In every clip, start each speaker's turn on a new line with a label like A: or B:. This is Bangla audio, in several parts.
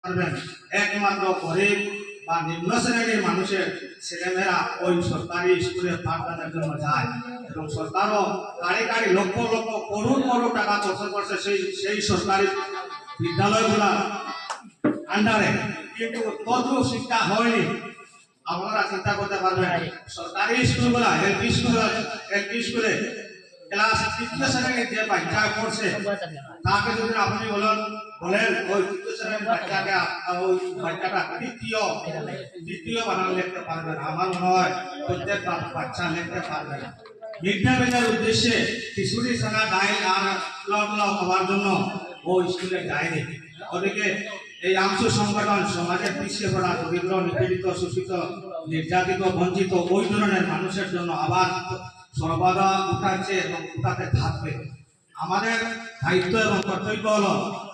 A: পারবেন একমাত্র গরিব বা নিম্ন শ্রেণীর মানুষের ছেলেমেয়েরা ওই সরকারি স্কুলে পাঠদানের জন্য যায় এবং সরকারও কারি কারি লক্ষ লক্ষ করোড় করোড় টাকা খরচ করছে সেই সরকারি বিদ্যালয়গুলা আন্ডারে, কিন্তু তদ্রুপ শিক্ষা হয়নি। আপনারা চিন্তা করতে পারবেন সরকারি স্কুলগুলা এলপি স্কুলে ক্লাস 3য় শ্রেণীর যে বাচ্চা পড়ছে তাকে যদি আপনি বলেন ওই 3য় শ্রেণীর বাচ্চাটা ওই বাচ্চাটা তৃতীয় বানান লিখতে পারবে না। আমার মনে হয় প্রত্যেক বাচ্চা লিখতে পারবে না। মিড ডে মিলের উদ্দেশ্যে খিচুড়ি ছাড়া ডাইল আর পোলাও খাওয়ার জন্য ওই স্কুলে যায়নি। ওদিকে এই আমসু সংগঠন সমাজের পিছিয়ে পড়া দরিদ্র নিপীড়িত শোষিত নির্যাতিত বঞ্চিত ওই ধরনের মানুষের জন্য আবার সর্বদা উঠাচ্ছে এবং উঠাতে থাকবে। আমাদের দায়িত্ব এবং কর্তব্য হলো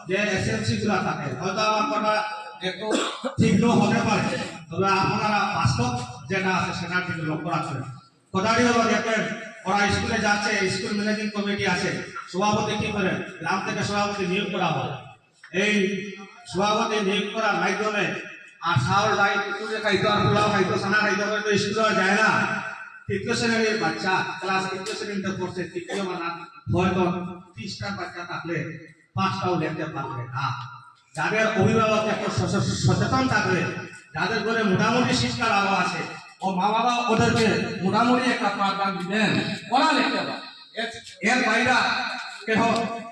A: যে এসএমসি গুলা থাকে হয়তো আমার কথা একটু তীব্র হতে পারে, তবে আপনারা বাস্তব যেটা আছে সেটার দিকে লক্ষ্য রাখবেন। কথাটি হলো দেখবেন ওরা স্কুলে যাচ্ছে, স্কুল ম্যানেজিং কমিটি আছে, সভাপতি কি করে গ্রাম থেকে সভাপতি নিয়োগ করা হয়। এই সভাপতি নিয়োগ করার মাধ্যমে আর চাউল ডাই কুকুরে খাইতো আর পোলাও খাইতো ছানা খাইতো তো স্কুলে যায় না। 3য় শ্রেণীর বাচ্চা ক্লাস 3য় শ্রেণীতে পড়ছে, 3য় বানান হয়তো 30টা বাচ্চা থাকলে 5টাও লিখতে পারবে না। যাদের অভিভাবক একটু সচেতন থাকবে, যাদের ঘরে মোটামুটি শিক্ষার আলো আছে, ও মা বাবা ওদেরকে মোটামুটি একটা পাঠদান দিবেন, ওরা লিখতে পারে। এর বাইরে কেহ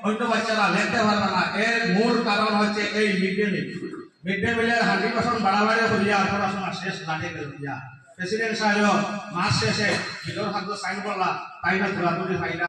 A: হয়তো বাচ্চারা লিখতে পারবে না। এর মূল কারণ হচ্ছে এই mid day meal. Mid day মিলের 100% বাড়াবাড়ি করিয়া পড়াশোনা শেষ লাগে দিয়া প্রেসিডেন্ট সাহেব মাস শেষে ভিতর খাদ্য সাইন করলা তাই না ঘোরাঘুরি ফাইলা